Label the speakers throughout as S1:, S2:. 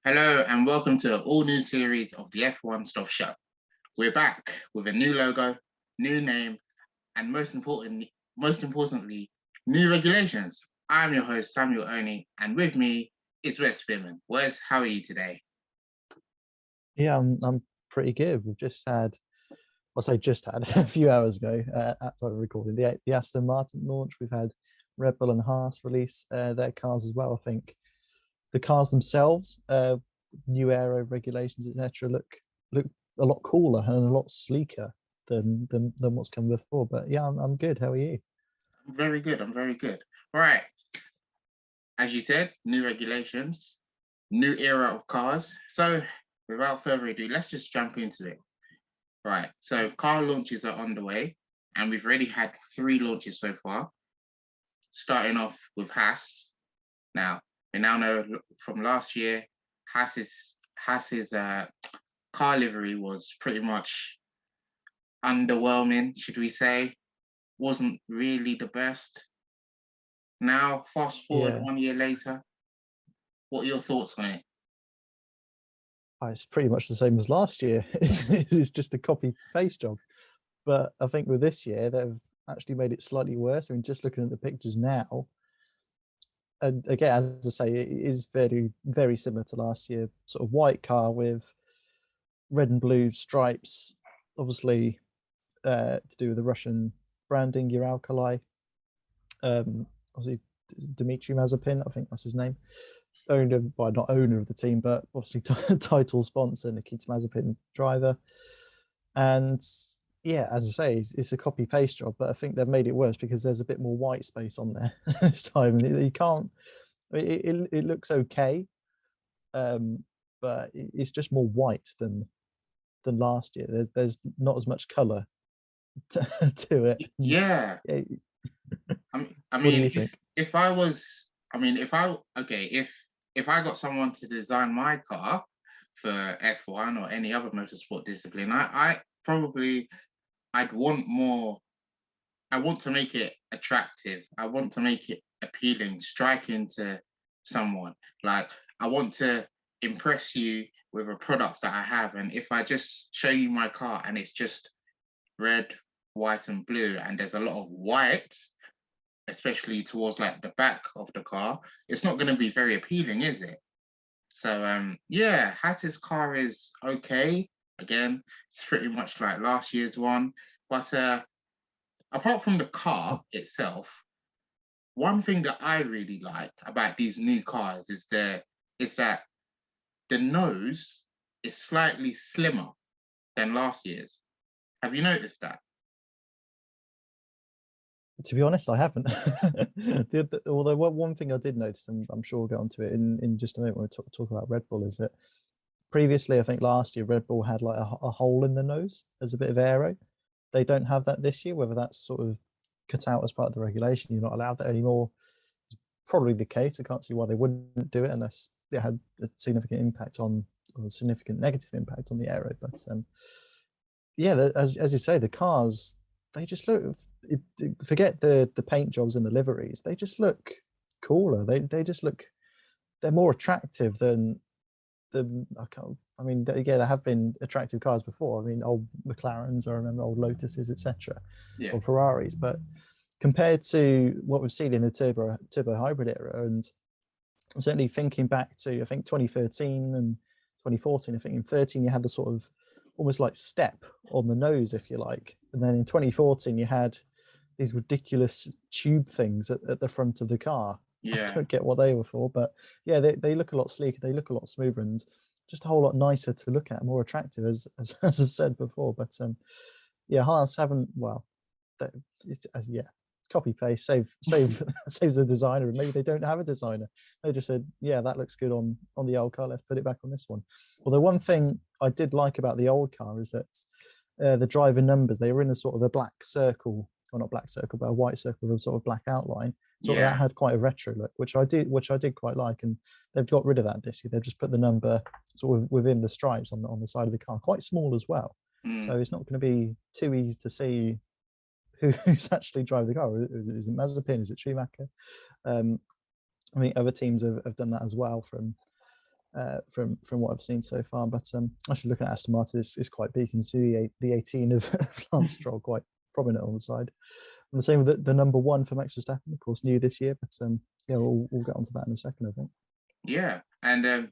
S1: Hello and welcome to an all-new series of the F1Stop show. We're back with a new logo, new name, and most importantly, new regulations. I'm your host, Samuel Oney, and with me is Wes Spearman. Wes, how are you today?
S2: Yeah, I'm pretty good. We've just had, a few hours ago at time of recording, the Aston Martin launch. We've had Red Bull and Haas release their cars as well. I think the cars themselves, new aero regulations, etc., look a lot cooler and a lot sleeker than what's come before. But yeah, I'm good. How are you?
S1: I'm very good. I'm very good. All right. As you said, new regulations, new era of cars. So without further ado, let's just jump into it. Right. So car launches are underway, and we've already had 3 launches so far. Starting off with Haas. Now, we now know from last year, Haas's car livery was pretty much underwhelming, should we say. Wasn't really the best. Now, fast forward 1 year later, what are your thoughts on it?
S2: It's pretty much the same as last year. It's just a copy-paste job. But I think with this year, they've actually made it slightly worse. I mean, just looking at the pictures now, and again, as I say, it is very, very similar to last year. Sort of white car with red and blue stripes, obviously to do with the Russian branding, your alkali. Obviously, Dmitry Mazepin, I think that's his name. Owner, well, not owner of the team, but obviously title sponsor, Nikita Mazepin, driver. And yeah, as I say, it's a copy paste job, but I think they've made it worse because there's a bit more white space on there this time. You can't. It looks okay, but it's just more white than last year. There's not as much color to it.
S1: Yeah. I mean, if I got someone to design my car for F1 or any other motorsport discipline, I'd want more. I want to make it attractive. I want to make it appealing, striking to someone. Like, I want to impress you with a product that I have. And if I just show you my car and it's just red, white, and blue, and there's a lot of white, especially towards like the back of the car, it's not going to be very appealing, is it? So yeah, Haas's car is okay. Again, it's pretty much like last year's one. But apart from the car itself, one thing that I really like about these new cars is that the nose is slightly slimmer than last year's. Have you noticed that?
S2: To be honest, I haven't. Although one thing I did notice, and I'm sure we'll get onto it in just a minute when we talk about Red Bull, is that previously, I think last year, Red Bull had like a hole in the nose as a bit of aero. They don't have that this year. Whether that's sort of cut out as part of the regulation, you're not allowed that anymore. It's probably the case. I can't see why they wouldn't do it unless it had a significant impact on, or a significant negative impact on the aero. But yeah, as you say, the cars, they just look, forget the paint jobs and the liveries, they just look cooler. They just look, they're more attractive than I mean, yeah, there have been attractive cars before. I mean, old McLarens, I remember old Lotuses, etc., or Ferraris. But compared to what we've seen in the turbo hybrid era, and certainly thinking back to, I think 2013 and 2014, I think in 13 you had the sort of almost like step on the nose, if you like, and then in 2014 you had these ridiculous tube things at the front of the car.
S1: Yeah.
S2: I don't get what they were for, but yeah, they look a lot sleeker, they look a lot smoother, and just a whole lot nicer to look at, more attractive, as I've said before. But yeah, Haas haven't, well, yeah, copy paste, saves the designer, and maybe they don't have a designer. They just said, yeah, that looks good on the old car, let's put it back on this one. Although one thing I did like about the old car is that the driver numbers, they were in a sort of a black circle, or not black circle, but a white circle with a sort of black outline. So that had quite a retro look, which I did quite like. And they've got rid of that this year. They've just put the number sort of within the stripes on the side of the car, quite small as well. So it's not going to be too easy to see who's actually driving the car. Is it Mazepin? Is it Schumacher? I mean, other teams have done that as well, from from what I've seen so far. But actually looking at Aston Martin is quite big. You can see the 18 of Lance Stroll quite prominent on the side. And the same with the number 1 for Max Verstappen, of course, new this year. But yeah, we'll get onto that in a second, I think.
S1: Yeah, and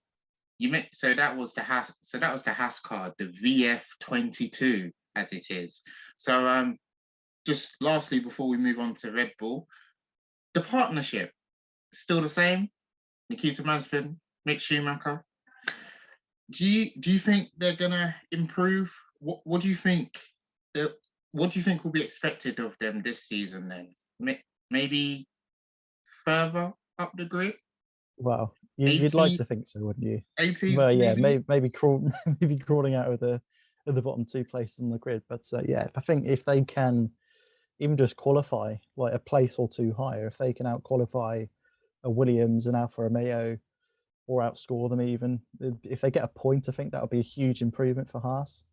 S1: so that was the Haas car, the VF22 as it is. So just lastly before we move on to Red Bull, the partnership still the same. Nikita Mazepin, Mick Schumacher. Do you think they're gonna improve? What do you think? What do you think will be expected of them this season? Then maybe further up the grid.
S2: Wow, you'd like to think so, wouldn't you?
S1: 18.
S2: Well, yeah, maybe crawling out of the bottom 2 places on the grid. But yeah, I think if they can even just qualify like a place or 2 higher, if they can out qualify a Williams and Alfa Romeo, or outscore them even, if they get a point, I think that would be a huge improvement for Haas.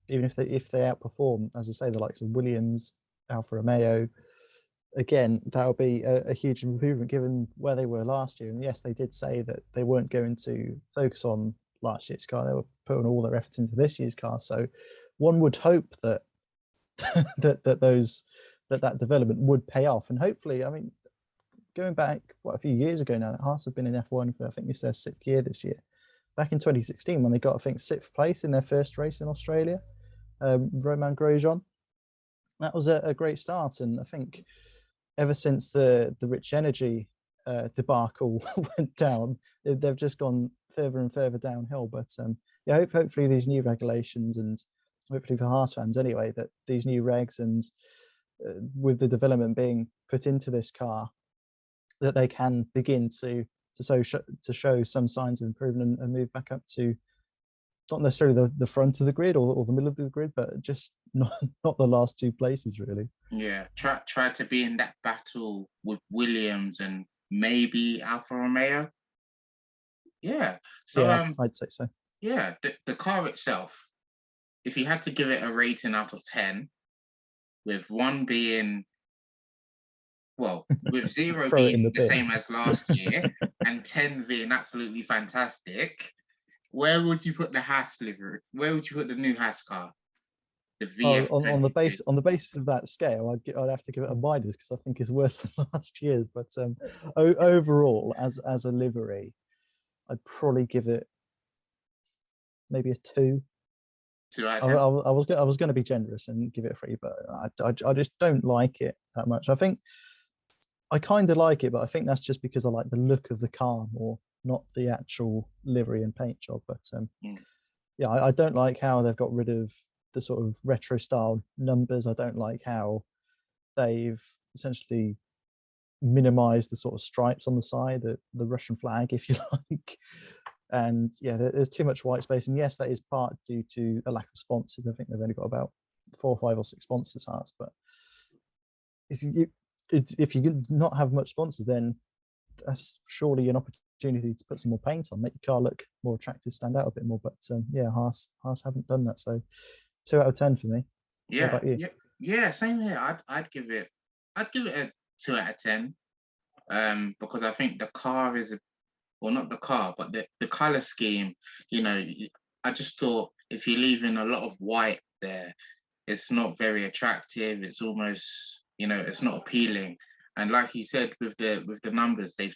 S2: Even if they outperform, as I say, the likes of Williams, Alfa Romeo, again, that would be a huge improvement given where they were last year. And yes, they did say that they weren't going to focus on last year's car; they were putting all their effort into this year's car. So one would hope that that development would pay off, and hopefully, I mean, going back a few years ago now, Haas have been in F1 for, I think it's their 6th year this year. Back in 2016, when they got, I think, 6th place in their first race in Australia, Romain Grosjean, that was a great start. And I think ever since the Rich Energy debacle went down, they've just gone further and further downhill. But yeah, hopefully these new regulations, and hopefully for Haas fans anyway, that these new regs and with the development being put into this car, that they can begin to show some signs of improvement and move back up to not necessarily the front of the grid or the middle of the grid, but just not the last 2 places really.
S1: Yeah, try to be in that battle with Williams and maybe Alfa Romeo. Yeah, so
S2: yeah, I'd say so.
S1: Yeah, the car itself, if you had to give it a rating out of 10, with 1 being, well, with 0 being the same as last year and 10 being absolutely fantastic, where would you put the Haas livery? Where would you put the new Haas car? The VF
S2: on the basis of that scale, I'd have to give it a minus because I think it's worse than last year's. But overall, as a livery, I'd probably give it maybe a 2.
S1: 2 out
S2: of 10?
S1: I
S2: was going to be generous and give it a 3, but I just don't like it that much. I think I kind of like it, but I think that's just because I like the look of the car more, not the actual livery and paint job. But yeah, I don't like how they've got rid of the sort of retro style numbers. I don't like how they've essentially minimized the sort of stripes on the side, the Russian flag, if you like. And yeah, there's too much white space. And yes, that is part due to a lack of sponsors. I think they've only got about 4, 5 or 6 sponsors, Haas. But if you not have much sponsors, then that's surely an opportunity to put some more paint on, make your car look more attractive, stand out a bit more. But yeah, Haas haven't done that. So 2 out of 10 for me.
S1: Yeah, what about you? Yeah, same here. I'd give it a 2 out of 10. Because I think the car is, well, not the car, but the color scheme. You know, I just thought if you're leaving a lot of white there, it's not very attractive. It's almost, it's not appealing. And like you said, with the numbers they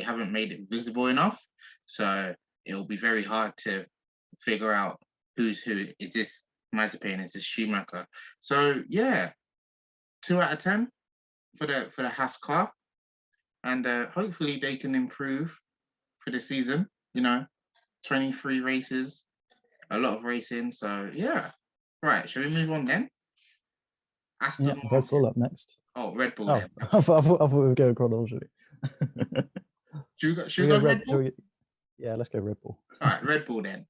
S1: haven't made it visible enough. So it'll be very hard to figure out who's who. Is this Mazepin? Is this Schumacher? So yeah, 2 out of 10 for the Haas car. And hopefully they can improve for the season. 23 races, a lot of racing. So yeah. Right, shall we move on then?
S2: Aston Martin. Red Bull up next.
S1: Oh, Red Bull then.
S2: I thought we would go chronologically.
S1: Should we go Red Bull?
S2: Yeah, let's go Red Bull.
S1: All right, Red Bull then.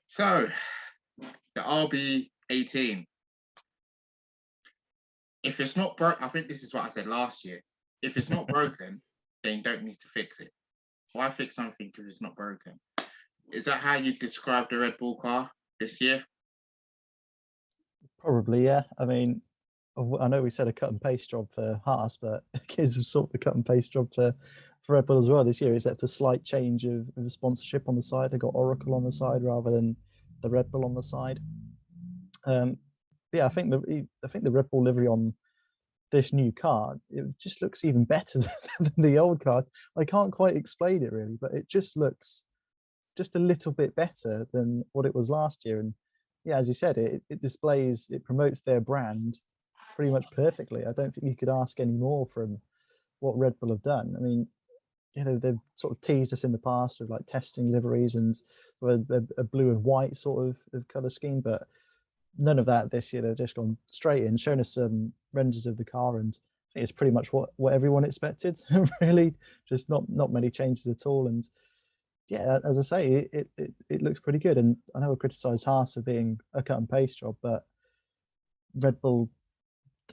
S1: So, the RB18. If it's not broke, I think this is what I said last year. If it's not broken, then you don't need to fix it. Why fix something if it's not broken? Is that how you describe the Red Bull car this year?
S2: Probably, yeah. I mean, I know we said a cut and paste job for Haas, but it's sort of a cut and paste job for for Red Bull as well this year, except a slight change of sponsorship on the side. They got Oracle on the side rather than the Red Bull on the side. Yeah, I think the Red Bull livery on this new car, it just looks even better than the old car. I can't quite explain it really, but it just looks just a little bit better than what it was last year. And yeah, as you said, it promotes their brand pretty much perfectly. I don't think you could ask any more from what Red Bull have done. I mean, yeah, they've sort of teased us in the past with like testing liveries and a blue and white sort of color scheme, but none of that this year. They've just gone straight in, shown us some renders of the car, and I think it's pretty much what everyone expected. Really, just not many changes at all. And yeah, as I say, it looks pretty good. And I know I criticised Haas for being a cut and paste job, but Red Bull,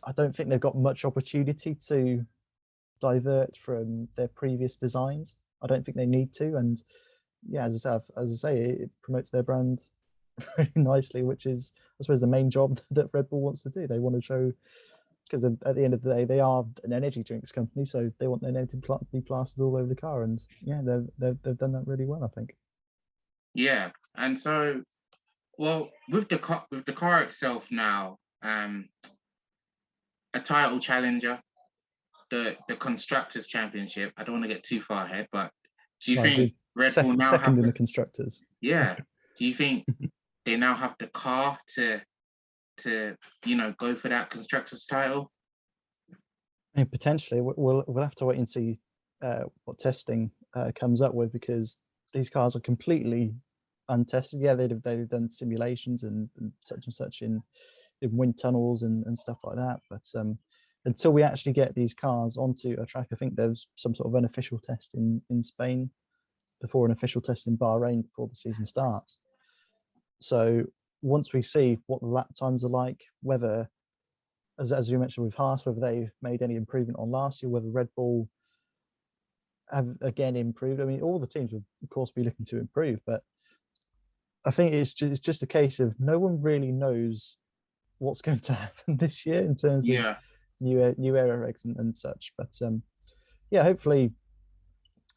S2: I don't think they've got much opportunity to divert from their previous designs. I don't think they need to. And yeah, as I say, it promotes their brand very nicely, which is, I suppose, the main job that Red Bull wants to do. They want to show, because at the end of the day, they are an energy drinks company, so they want their name to be plastered all over the car. And yeah, they've done that really well, I think.
S1: Yeah, and so, well, with the car itself now, a title challenger, the constructors championship. I don't want to get too far ahead, but do you think Red Bull now
S2: second in the constructors?
S1: Yeah. Do you think they now have the car to go for that constructors title?
S2: Yeah, potentially. We'll have to wait and see what testing comes up with, because these cars are completely untested. Yeah, they've done simulations and such in wind tunnels and stuff like that, but until we actually get these cars onto a track, I think there's some sort of unofficial test in Spain before an official test in Bahrain before the season starts. So once we see what the lap times are like, whether, as you mentioned with Haas, whether they've made any improvement on last year, whether Red Bull have again improved. I mean, all the teams will of course be looking to improve, but I think it's just a case of no one really knows what's going to happen this year in terms of new era regs and such. But yeah, hopefully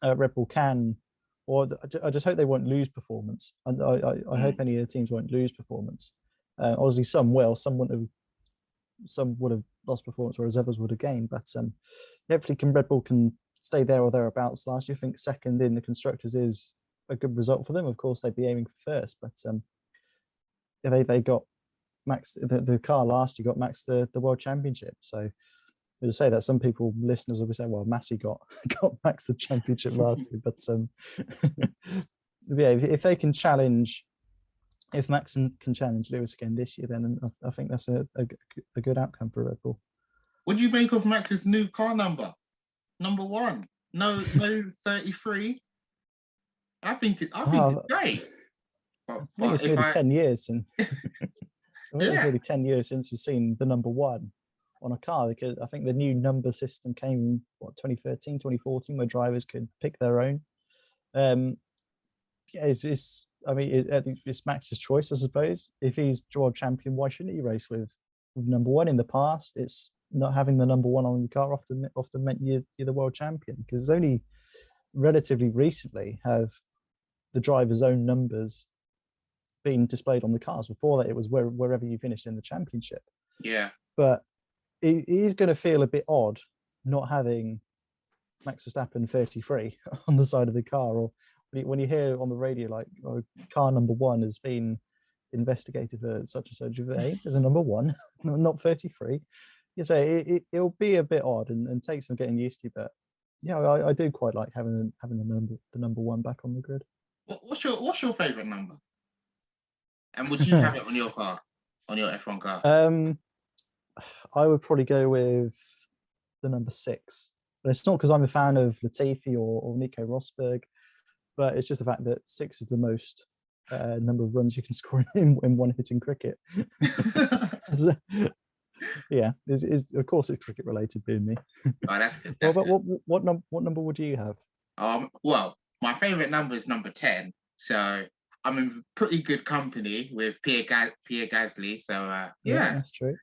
S2: Red Bull can, or I just hope they won't lose performance. And I hope any of the teams won't lose performance. Obviously, some will, some would have lost performance, whereas others would have gained. But hopefully, Red Bull can stay there or thereabouts. Last year, I think second in the constructors is a good result for them. Of course, they'd be aiming for first, but they got Max, the car last year got Max the world championship. So to say that, some listeners will be saying, well, Massey got Max the championship last year, but yeah, if they can challenge, if Max can challenge Lewis again this year, then I think that's a good outcome for Red Bull.
S1: What do you make of Max's new car number 1? No 33. I think it's great.
S2: I think it's nearly 10 years since. It's nearly 10 years since we've seen the number 1 on a car, because I think the new number system came 2013, 2014, where drivers could pick their own. Yeah, it's Max's choice, I suppose. If he's world champion, why shouldn't he race with number 1? In the past, it's not having the number 1 on the car often meant you're the world champion, because it's only relatively recently have the driver's own numbers been displayed on the cars. Before that, it was wherever you finished in the championship.
S1: Yeah.
S2: But it is going to feel a bit odd not having Max Verstappen 33 on the side of the car, or when you hear on the radio like, oh, car number 1 has been investigated for such and such. There's a number 1, not 33. You say it'll be a bit odd and take some getting used to, but yeah, I do quite like having the number 1 back on the grid.
S1: What's your favorite number? And would you have it on your car, on your F1 car?
S2: I would probably go with the number 6. But it's not because I'm a fan of Latifi or Nico Rosberg, but it's just the fact that 6 is the most number of runs you can score in one hit in cricket. Yeah, of course it's cricket related, being me.
S1: Oh, that's good.
S2: What number would you have?
S1: Well, my favorite number is number 10. So I'm in pretty good company with Pierre Gasly. So yeah,
S2: that's true.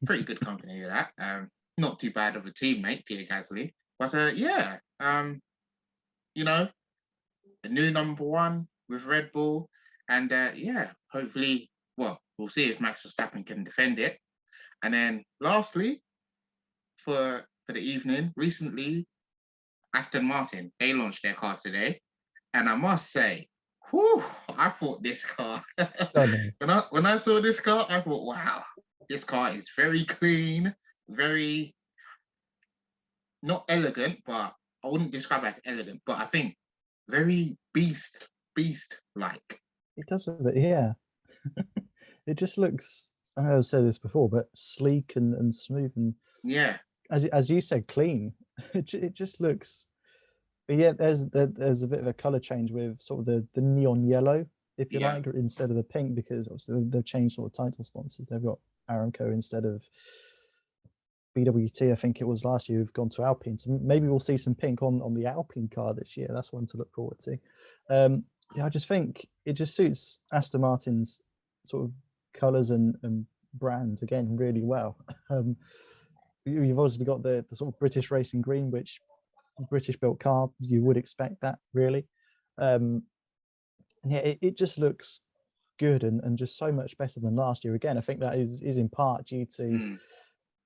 S1: Pretty good company with that. Not too bad of a teammate, Pierre Gasly. But yeah, you know, a new #1 with Red Bull. And yeah, hopefully, well, we'll see if Max Verstappen can defend it. And then lastly, for the evening, recently, Aston Martin, they launched their cars today. And I must say, whew, I thought this car,
S2: Oh, no.
S1: when I saw this car, I thought, wow, this car is very clean, very, not elegant, but I wouldn't describe it as elegant, but I think very beast-like.
S2: It does, yeah. It just looks, I know I've said this before, but sleek and smooth, and
S1: Yeah,
S2: as you said, clean. It just looks. But yeah, there's a bit of a color change with sort of the neon yellow, if you
S1: yeah,
S2: like, instead of the pink, because obviously they've changed sort of title sponsors. They've got Aramco instead of BWT, I think it was last year, who've gone to Alpine. So maybe we'll see some pink on the Alpine car this year. That's one to look forward to. Yeah, I just think it just suits Aston Martin's sort of colors and brand again really well. You've obviously got the sort of British racing green, which British built car, you would expect that really. And yeah, it just looks good and just so much better than last year. Again, I think that is in part due to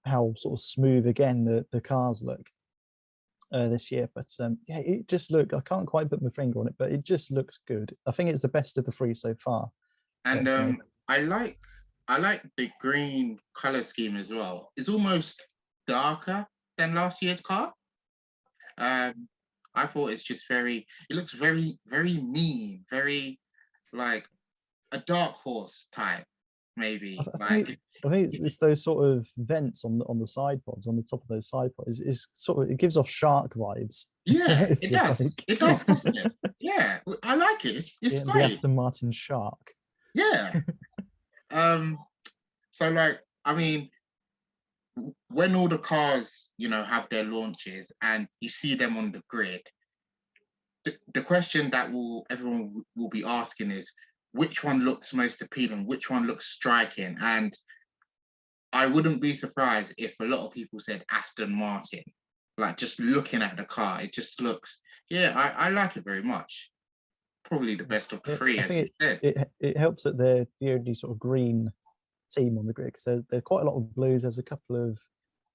S2: how sort of smooth again the cars look this year. But yeah, it just look, I can't quite put my finger on it, but it just looks good. I think it's the best of the three so far.
S1: And
S2: So,
S1: I like the green color scheme as well. It's almost darker than last year's car. I thought it's just it looks very, very mean, very like a dark horse type, maybe.
S2: I think it's those sort of vents on the side pods, on the top of those side pods. Is sort of, it gives off shark vibes.
S1: Yeah,
S2: if
S1: it
S2: you
S1: does.
S2: like.
S1: It does, doesn't it? Yeah, I like it. It's
S2: The
S1: great.
S2: Aston Martin shark.
S1: Yeah. So like, I mean, when all the cars, have their launches and you see them on the grid, the question that everyone will be asking is, which one looks most appealing? Which one looks striking? And I wouldn't be surprised if a lot of people said Aston Martin. Like, just looking at the car, it just looks, yeah, I like it very much. Probably the best of the three,
S2: I
S1: as you
S2: think
S1: said.
S2: it helps that they're the only sort of green team on the grid, because there's quite a lot of blues. There's a couple of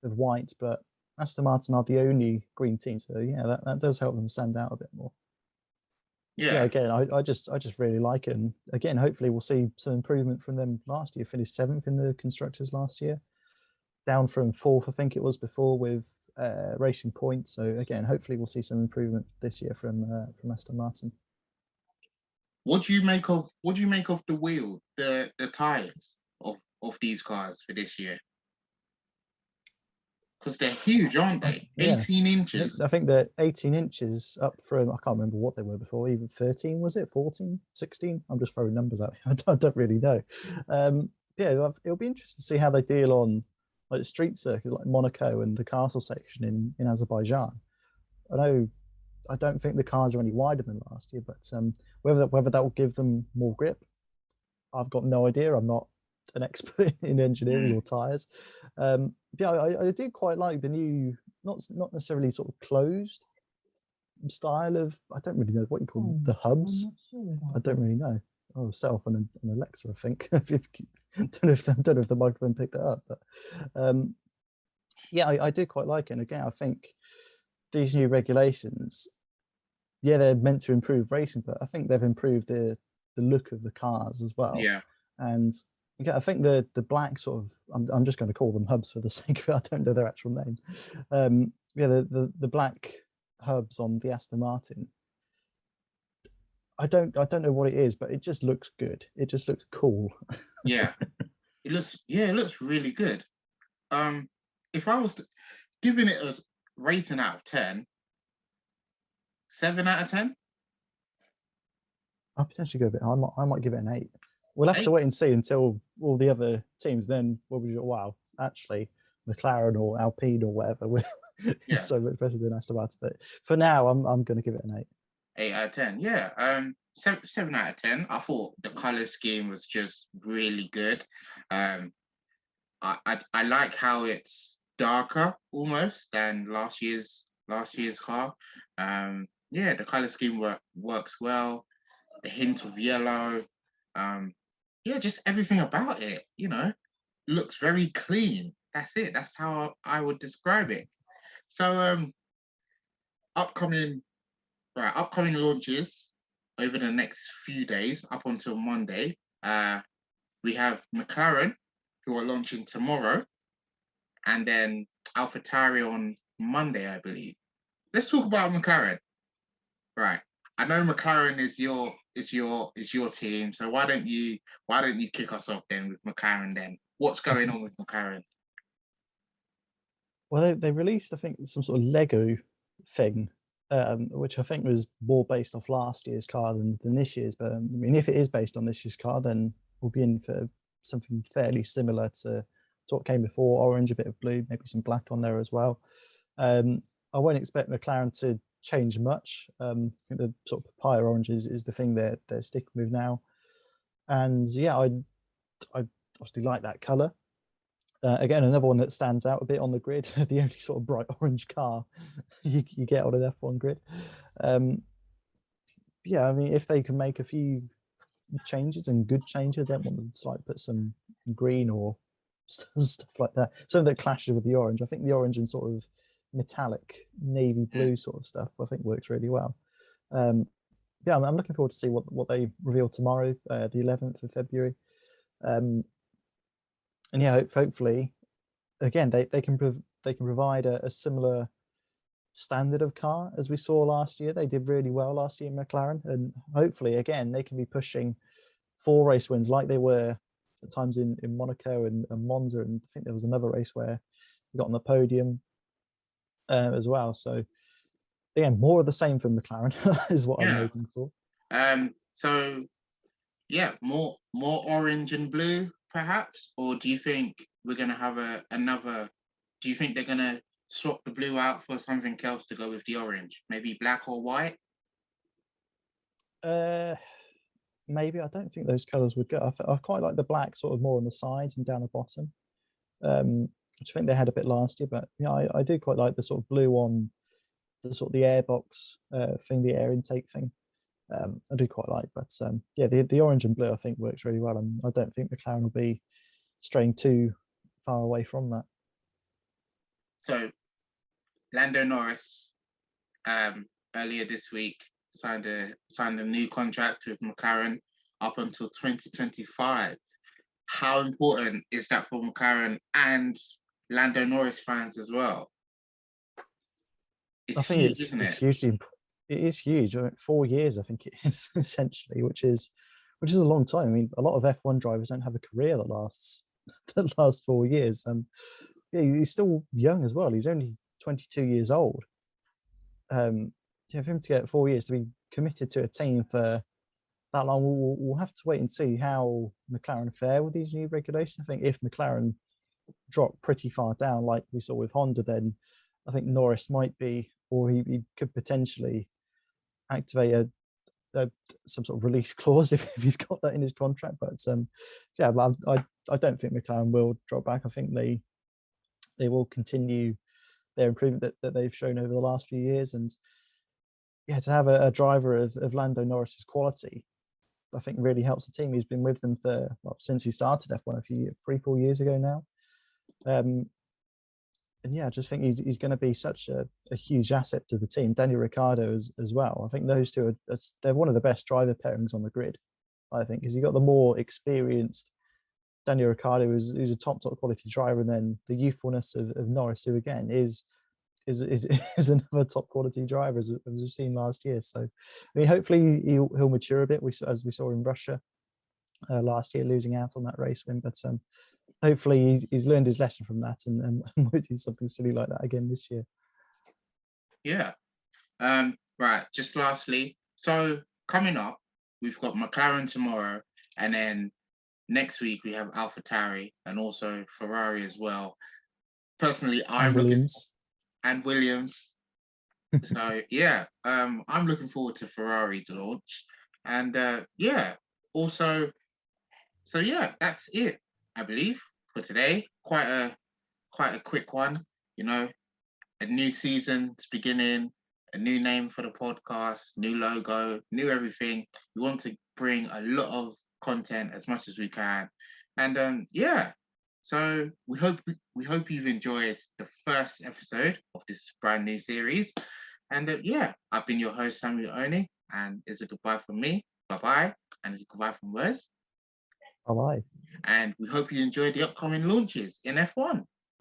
S2: whites, but Aston Martin are the only green team. So yeah, that does help them stand out a bit more. Yeah, again, I just really like it, and again, hopefully we'll see some improvement from them. Last year finished 7th in the constructors last year, down from 4th I think it was before with Racing Point. So again, hopefully we'll see some improvement this year from Aston Martin.
S1: What do you make of the wheel, the tires of these cars for this year? Because they're huge, aren't they?
S2: Yeah.
S1: 18 inches.
S2: I think they're 18 inches up from, I can't remember what they were before, even 13, was it? 14, 16? I'm just throwing numbers out. I don't really know. Yeah, it'll be interesting to see how they deal on like the street circuit, like Monaco and the castle section in Azerbaijan. I don't think the cars are any wider than last year, but whether that will give them more grip, I've got no idea. I'm not an expert in engineering or tires. Yeah, I do quite like the new, not necessarily sort of closed style of, I don't really know what you call them, the hubs. I don't really know. Oh, set off on an Alexa, I think. I don't know if the microphone picked that up, but yeah, I do quite like it. And again, I think these new regulations, yeah, they're meant to improve racing, but I think they've improved the look of the cars as well.
S1: Yeah.
S2: And yeah, I think the black sort of, I'm just going to call them hubs for the sake of it. I don't know their actual name. Yeah, the black hubs on the Aston Martin, I don't know what it is, but it just looks good. It just looks cool.
S1: Yeah. It looks really good. If I was giving it a rating out of 10, 7 out of 10.
S2: I'll potentially go a bit. I might give it an 8. We'll have to wait and see until all the other teams. Then we'll be wow, actually, McLaren or Alpine or whatever is so much better than Aston Martin. But for now, I'm going to give it an 8.
S1: 8 out of 10. Yeah. 7 out of 10. I thought the color scheme was just really good. I like how it's darker almost than last year's car. yeah, the color scheme works well. The hint of yellow, yeah, just everything about it, you know, looks very clean. That's it. That's how I would describe it. So upcoming upcoming launches over the next few days up until Monday. We have McLaren, who are launching tomorrow, and then AlphaTauri on Monday, I believe. Let's talk about McLaren. Right. I know McLaren is your team. So why don't you kick us off then with McLaren then? What's going on with McLaren?
S2: Well, they released, I think, some sort of Lego thing, which I think was more based off last year's car than this year's. But I mean, if it is based on this year's car, then we'll be in for something fairly similar to what came before. Orange, a bit of blue, maybe some black on there as well. I won't expect McLaren to change much. I think the sort of papaya orange is the thing they're sticking with now. And yeah, I obviously like that color. Again, another one that stands out a bit on the grid, the only sort of bright orange car you get on an F1 grid. Yeah, I mean, if they can make a few changes and good changes, then want to like put some green or stuff like that, something that clashes with the orange. I think the orange and sort of metallic navy blue sort of stuff, I think works really well. Yeah, I'm looking forward to see what they reveal tomorrow, the 11th of February. And yeah, hopefully, again, they can provide a similar standard of car as we saw last year. They did really well last year in McLaren, and hopefully, again, they can be pushing 4 race wins like they were at times in Monaco and Monza, and I think there was another race where we got on the podium as well. So again, more of the same from McLaren is what I'm hoping for.
S1: So yeah, more orange and blue, perhaps, or do you think we're going to have another? Do you think they're going to swap the blue out for something else to go with the orange? Maybe black or white?
S2: Maybe. I don't think those colours would go. I quite like the black, sort of more on the sides and down the bottom, which I think they had a bit last year. But yeah, I do quite like the sort of blue on the sort of the airbox thing, the air intake thing. I do quite like, but yeah, the orange and blue I think works really well, and I don't think McLaren will be straying too far away from that.
S1: So, Lando Norris earlier this week signed a new contract with McLaren up until 2025. How important is that for McLaren and Lando Norris fans as well?
S2: I think it's hugely important. It is huge. 4 years, I think it is essentially, which is a long time. I mean, a lot of F1 drivers don't have a career that lasts 4 years. Yeah, he's still young as well. He's only 22 years old. Yeah, for him to get 4 years to be committed to a team for that long, we'll have to wait and see how McLaren fare with these new regulations. I think if McLaren drop pretty far down, like we saw with Honda, then I think Norris might be, or he could potentially activate some sort of release clause if he's got that in his contract. But yeah, but I don't think McLaren will drop back. I think they will continue their improvement that they've shown over the last few years. And yeah, to have a driver of Lando Norris's quality, I think really helps the team. He's been with them for since he started F1 3-4 years ago now. And yeah, I just think he's going to be such a huge asset to the team. Daniel Ricciardo as well. I think those two they're one of the best driver pairings on the grid, I think, because you've got the more experienced Daniel Ricciardo, who's a top quality driver, and then the youthfulness of Norris, who again is another top quality driver as we've seen last year. So, I mean, hopefully he'll mature a bit. As we saw in Russia last year, losing out on that race win, but hopefully he's learned his lesson from that and won't do something silly like that again this year.
S1: Yeah. Right. Just lastly, so coming up, we've got McLaren tomorrow, and then next week we have AlphaTauri and also Ferrari as well. Personally, I'm Williams. So yeah, I'm looking forward to Ferrari to launch, and yeah, also, so yeah, that's it, I believe, for today. Quite a quick one, you know. A new season's beginning, a new name for the podcast, new logo, new everything. We want to bring a lot of content as much as we can. And yeah, so we hope you've enjoyed the first episode of this brand new series. And yeah, I've been your host, Samuel Oni, and it's a goodbye from me. Bye-bye. And it's a goodbye from Wes.
S2: Bye-bye.
S1: And we hope you enjoy the upcoming launches in F1.